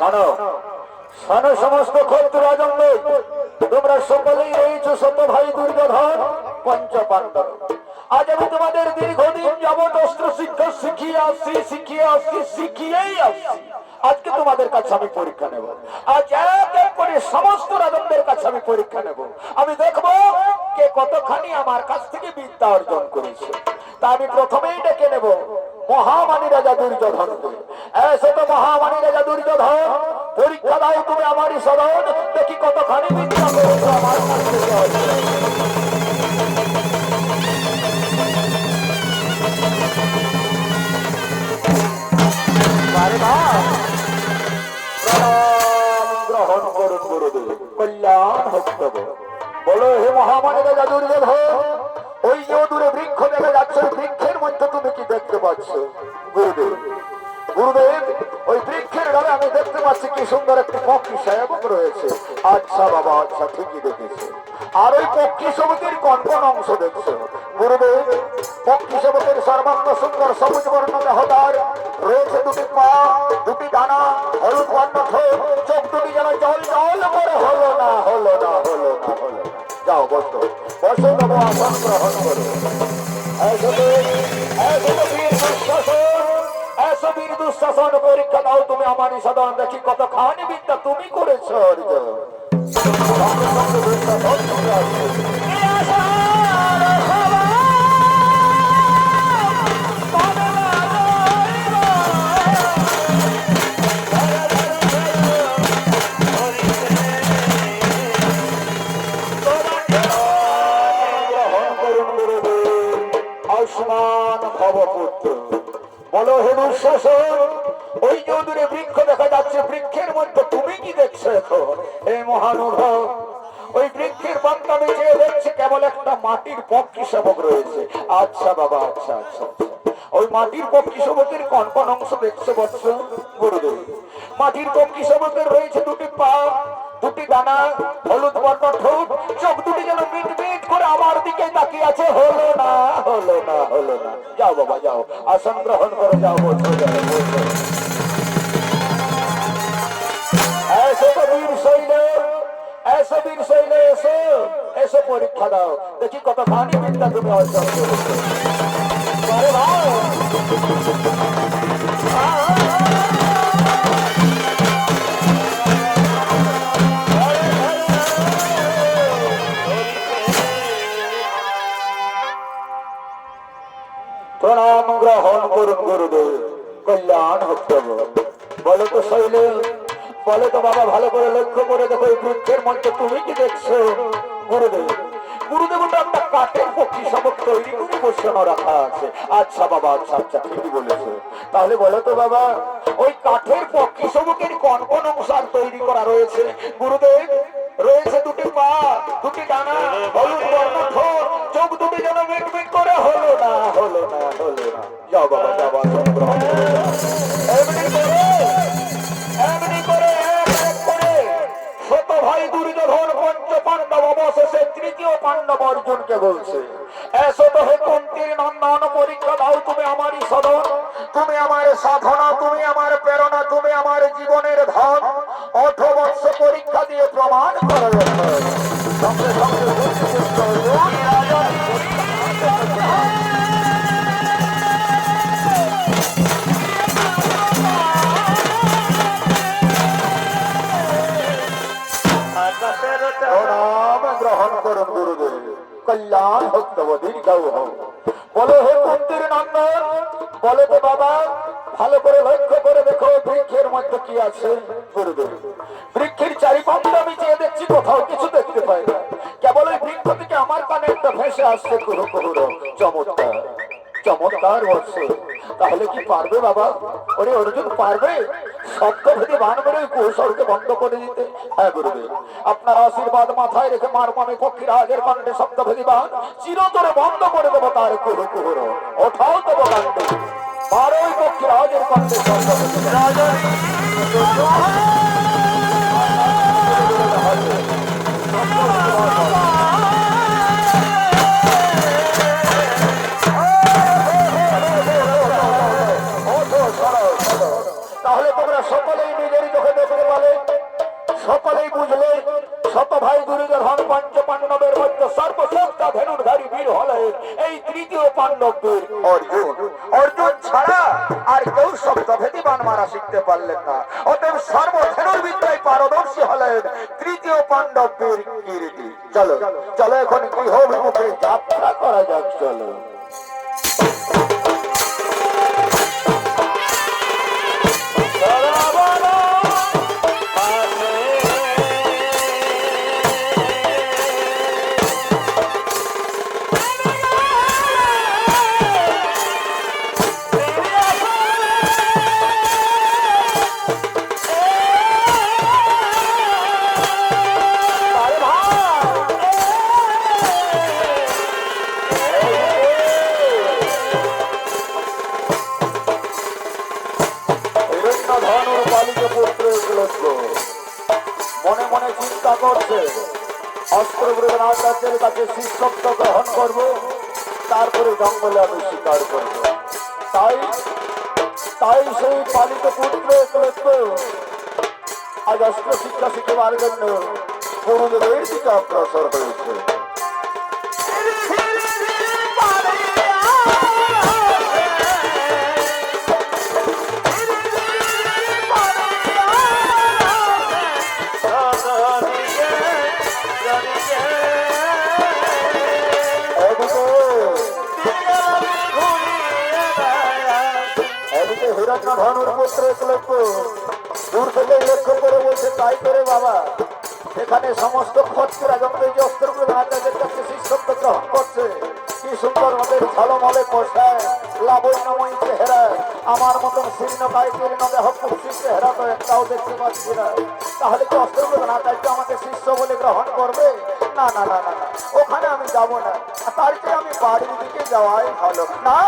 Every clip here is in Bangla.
শোনো শোনো সমস্ত ক্ষত্র রাজন্দ, তোমরা সকলেই রয়েছ শত ভাই দুর্যোধন পঞ্চ পাণ্ডব। আজ আমি তোমাদের দীর্ঘদিন যাবৎ অস্ত্র শিক্ষা শিখিয়েই আসছি। আজকে তোমাদের কাছে আমি পরীক্ষা নেব। আজ এক এক করে সমস্ত রাজনদের কাছে আমি পরীক্ষা নেব। আমি দেখব কে কতখানি আমার কাছ থেকে বিদ্যা অর্জন করেছে। তা আমি প্রথমেই ডেকে নেব মহামানী রাজা দুর্যোধনকে। এসে তো মহামানী রাজা দুর্যোধন, পরীক্ষা দাও তুমি আমারই সদন, দেখি কতখানি বিদ্যা করেছো আমার কাছ থেকে অর্জন। গ্রহণ করুন গুরুদেব, কল্যাণ হোক তব। বলো হে মহামানী রাজা দুর্যোধন, ওই যে দূরে বৃক্ষ দেখা যাচ্ছে, বৃক্ষের মধ্যে তুমি কি দেখতে পাচ্ছ? গুরুদেব গুরুদেব, ওই বৃক্ষের ডালে আমি দেখতে পাচ্ছি কি সুন্দর একটি পক্ষী শাবক রয়েছে। আচ্ছা বাবা, আচ্ছা ঠিকই দেখেছি। আর ওই পক্ষী শাবকের কোন কোন অংশ দেখছো? গুরুদেব, পক্ষী শাবকের সর্বাঙ্গ সুন্দর সবুজ বর্ণ দেহদার, রয়েছে দুটি পা, দুটি ডানা, হলুদ বর্ণ ঠোঁট, চোখ দুটি যেন জল জল করে। হলো না হলো না হলো না হলো না। যাও বসো বসো বাবা, আসন গ্রহণ করো। বীর দুঃশাসন, পরীক্ষা দাও তুমি আমারই সদন, দেখি কতখানি বিদ্যা তুমি করেছো অর্জন। বলো হে দুঃশাসন, ওই যে দূরে বৃক্ষ দেখা যাচ্ছে, বৃক্ষের মধ্যে তুমি কি দেখছো এখন? হে মহানুভব, ওই বৃক্ষের পাতা আমি চেয়ে দেখছি কেবল একটা মাটির পক্ষী শাবক রয়েছে। আচ্ছা বাবা, আচ্ছা আচ্ছা আচ্ছা। ওই মাটির পক্ষী শাবকের কোন কোন অংশ দেখছো বৎস? গুরুদেব, মাটির পক্ষী শাবকের রয়েছে দুটি পা, দুটি ডানা, হলুদ বর্ণ ঠোঁট, চোখ দুটি যেন মিট মিট করে আমার দিকে তাকিয়ে আছে। হলো না হলো না হলো না। যাও বাবা যাও, আসন গ্রহণ করে যাও। বলছো যাও বলছো। এসো তো বীর শৈল, এসো বীর শৈল, এসো এসো পরীক্ষা দাও, দেখি কতখানি বিদ্যা তুমি অর্জন করেছো। আরে ভাই প্রণাম গ্রহণ করুন গুরুদেব, কল্যাণ হোক তব। বলো তো শৈল, বলো তো বাবা, ভালো করে লক্ষ্য করে দেখো এই বৃক্ষের মধ্যে তুমি কি দেখছো? গুরুদেব, গুরুদেব ওটা একটা কাঠের পক্ষী শাবক তৈরি করে বসানো রাখা আছে। আচ্ছা বাবা, আচ্ছা আচ্ছা ঠিকই বলেছো। তাহলে বলো তো বাবা, ওই কাঠের পক্ষী শাবকের কোন কোন অংশ তৈরি করা রয়েছে? গুরুদেব, রয়েছে দুটি পা, দুটি ডানা, হলুদ বর্ণ ঠোঁট, চোখ দুটি যেন মিট মিট করে। হলো না হলো না হলো না। যাও বাবা যাও, এমনি করে এক এক করে শত ভাই দুর্যোধন পঞ্চ পাণ্ডব অবশেষে তৃতীয় পাণ্ডব অর্জুনকে বলছে, এসো তো হে কুন্তীর নন্দন, পরীক্ষা দাও তুমি আমারই সদন, তুমি আমার সাধনা, তুমি আমার প্রেরণা, তুমি আমার জীবনের ধন। 18 বৎস পরীক্ষা দিয়ে প্রমাণ করো। সঙ্গে সঙ্গে গ্রহণ করুন গুরুদেব, কল্যাণ হোক তব, দীর্ঘায়ু হোক। বলো হে কুন্তীর নন্দন, বলো তো বাবা, ভালো করে লক্ষ্য করে দেখো বৃক্ষের মধ্যে কি আছে। গুরুদেব, বৃক্ষের চারিপাশে আমি চেয়ে দেখছি, কোথাও কিছু দেখতে পাই না। কেবল ওই বৃক্ষ থেকে আমার কানে একটা ভেসে আসছে কুহু কুহুর চমৎকার চমৎকার বৎস। তাহলে কি পারবে বাবা? ওরে অর্জুন পারবে শব্দভেদী বান মেরে ওই কৌশলকে বন্ধ করে দিতে? হ্যাঁ গুরুদেব, আপনার আশীর্বাদ মাথায় রেখে মারমামি পক্ষী রাজের কাণ্ডে শব্দভেদী বান চিরতরে বন্ধ করে দেবো তার কুহু কুহুর। ওঠাও দেবো কাণ্ডে, বারোই পক্ষী রাজের কাণ্ডে শব্দভেদী রাজনী। তাহলে তোমরা সকলেই নিজের চোখে দেখে পাণ্ডবদের অর্জুন। অর্জুন ছাড়া আর কেউ শব্দভেদী বাণ মারা শিখতে পারলেন না। অতএব সর্বধনুর বিদ্যায় পারদর্শী হলেন তৃতীয় পাণ্ডবদের কীর্তি। চলো চলো এখন গৃহবিমুখে যাত্রা করা যাক। চলো মনে মনে চিন্তা করছে অস্ত্রগুরু আচার্যের কাছে শিষ্যত্ব গ্রহণ করব, তারপরে জঙ্গলে আমি শিকার করব। তাই তাই সেই পালিত পুত্র একলব্য আজ অস্ত্র শিক্ষা শিখবার জন্য গুরুদেবের দিকে অগ্রসর হয়েছে। হিরণ্যধনুর পুত্র একলব্য দূর থেকে লক্ষ্য করে বলছে, তাই করে বাবা এখানে সমস্ত ক্ষত্রিয়রা যখন এই যে অস্ত্রগুলো আচার্যের কাছে শিষ্যত্ব গ্রহণ করছে, কি সুন্দর ওদের ঝলমলে পোশাক, লাবণ্যময়ী চেহারা, আমার মতন শীর্ণ কায়ীর্ণ দেহ কুৎসি চেহারা তো একটাও দেখতে পাচ্ছি না। তাহলে কি অস্ত্রগুলো আচার্য আমাকে শিষ্য বলে গ্রহণ করবে? না না না না, ওখানে আমি যাব না, তার চেয়ে আমি বাড়ির দিকে যাওয়াই ভালো। না,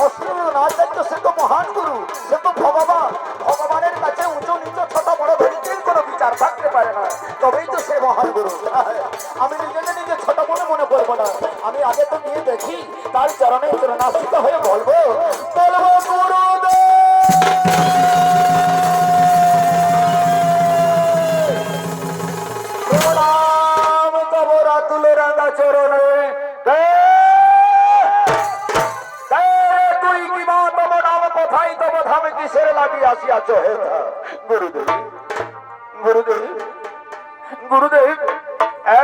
অস্ত্রগুলো আচার্য সে তো মহান গুরু, সে তো ভগবান। ভগবানের কাছে উঁচু নিচু ছোট বড় ধরিত্রীর কোনো বিচার থাকতে পারে না, তবেই তো সে মহান গুরু। আমি নিজেকে নিজে ছোট মনে করবো না, আমি আগে তো গিয়ে দেখি, তার চরণে চরণাশ্রিত হয়ে বলবো বলবো গুরুদেব প্রণাম তব রাতুলে রাঙা চরণে। তুই কি মা তব নাম কোথায় তব ধামে কিসের লাগি আসিয়াছ হে? গুরুদেব গুরুদেব গুরুদেব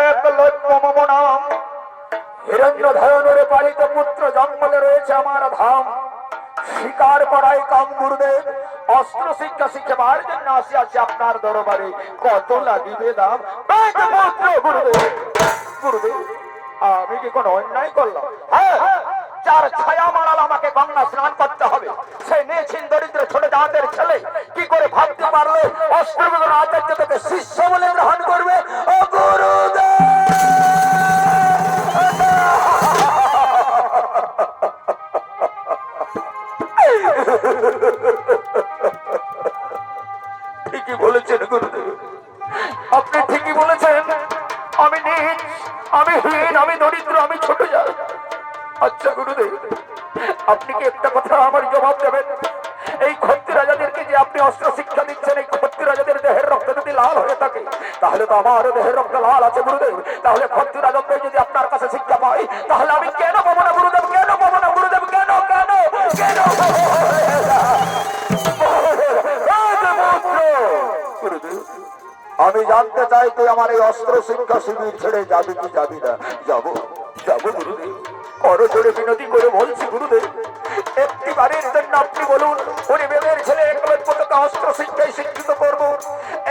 এক লক্ষ্য মম নাম, হিরণ্যধনুর পালিত পুত্র, জঙ্গলে রয়েছে আমার ধাম, শিকার করাই কাম। গুরুদেব অস্ত্র শিক্ষা শিখবার জন্য আসিয়াছি আপনার দরবারে, কত লাগিবে দাম? গুরুদেব গুরুদেব আমি কি কোনো অন্যায় করলাম? হ্যাঁ, যার ছায়া মারাল আমাকে গঙ্গা স্নান করতে হবে, সে নেছিন দরিদ্র ছোট জাতের ছেলে কি করে ভাবতে পারলো অস্ত্রগুলো আচার্য থেকে শিষ্য বলে গ্রহণ করবে? ও গুরুদেব ঠিকই বলেছেন গুরুদেব, আপনি ঠিকই বলেছেন। আমি নীচ, আমি হীন, আমি দরিদ্র, আমি ছোট জাত। আচ্ছা গুরুদেব, আপনি কি একটা কথা আমার জবাব দেবেন? এই ক্ষত্রিয় রাজাদেরকে যে আপনি অস্ত্র শিক্ষা দিচ্ছেন, এই ক্ষত্রিয় রাজাদের দেহের রক্ত যদি লাল হয়ে থাকে, তাহলে তো আমারও দেহের রক্ত লাল আছে গুরুদেব। তাহলে ক্ষত্রিয় রাজাদের যদি আপনার কাছে শিক্ষা পাই, তাহলে আমি কেন পাবো না গুরুদেব? কেন পাবো না গুরুদেব? কেন কেন কেন? গুরুদেব আমি জানতে চাই তুই আমার এই অস্ত্র শিক্ষা শিবির ছেড়ে যাবি কি যাবি না? যাবো যাবো গুরুদেব, করো জোরে বিনতি করে বলছি গুরুদেব, একটিবারের জন্য আপনি বলুন উনি বেদের ছেলে একলব্যকে অস্ত্র শিক্ষায় শিক্ষিত করবো।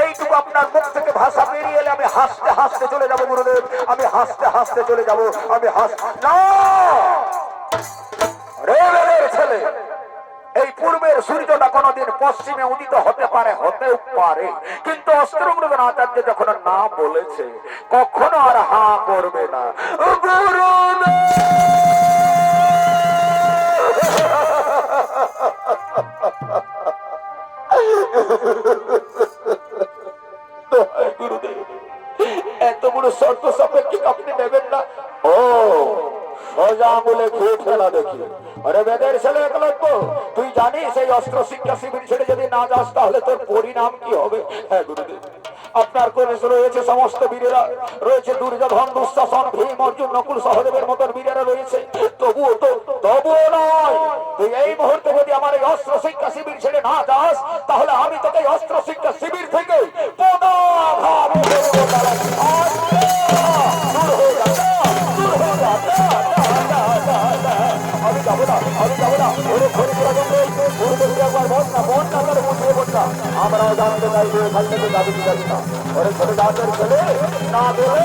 এইটুকু আপনার মুখ থেকে ভাষা বেরিয়ে এলে আমি হাসতে হাসতে চলে যাবো গুরুদেব, আমি হাসতে হাসতে চলে যাবো। আমি না রে বেদের ছেলে, এই পূর্বের সূর্যটা কোনদিন পশ্চিমে উদিত হতে পারে, হতেও পারে, কিন্তু অস্ত্রগুলো আচার্য যখন না বলেছে কখনো আর হা করবে না। গুরুদেব এত বড় শর্ত সাপেক্ষিক আপনি নেবেন না? ও সোজা আঙুলে খেয়ে ফেলা দেখি। আরে বেদের ছেলে একলব্য, তুই জানিস এই অস্ত্র শিক্ষা শিবির ছেড়ে যদি না যাস তাহলে তোর পরিণাম কি হবে? হ্যাঁ গুরুদেব আপনার কোলে রয়েছে সমস্ত বীরেরা, রয়েছে দুর্যোধন, দুঃশাসন, ভীম, অর্জুন, নকুল, সহদেবের মতন বীরেরা রয়েছে। তবুও নয়, তুই এই মুহূর্তে যদি আমার এই অস্ত্র শিক্ষা শিবির ছেড়ে না যাস, তাহলে আমি তোকে অস্ত্র শিক্ষা শিবির থেকে আমি যাবো না, আমি যাবো না। আমরাও জানতে চাইবো এখান থেকে যাবি কি যাবি না। ওরে ছোট জাতের ছেলে না দেবে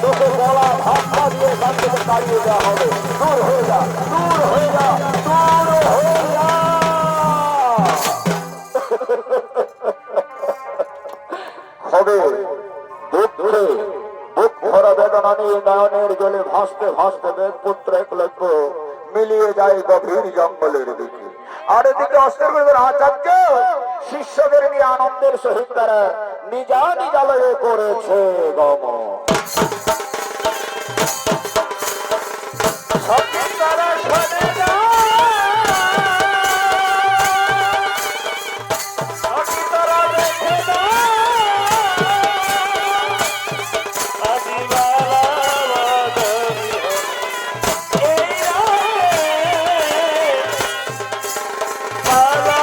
তোকে গলা ধাক্কা দিয়ে এখান থেকে তাড়িয়ে দেওয়া হবে। দূর হয়ে যা, দূর হয়ে যা, দূর হয়ে যা। হবে দুঃখে বুক ভরা বেদনা নিয়ে নয়নের জলে ভাসতে ভাসতে বেদপুত্র একলব্য মিলিয়ে যায় গভীর জঙ্গলের দিকে। আর এদিকে অস্ত্রগুলোর আচার্য শিষ্যদের নিয়ে আনন্দের সহিত তারা নিজা নিজালয়ে করেছে গমন।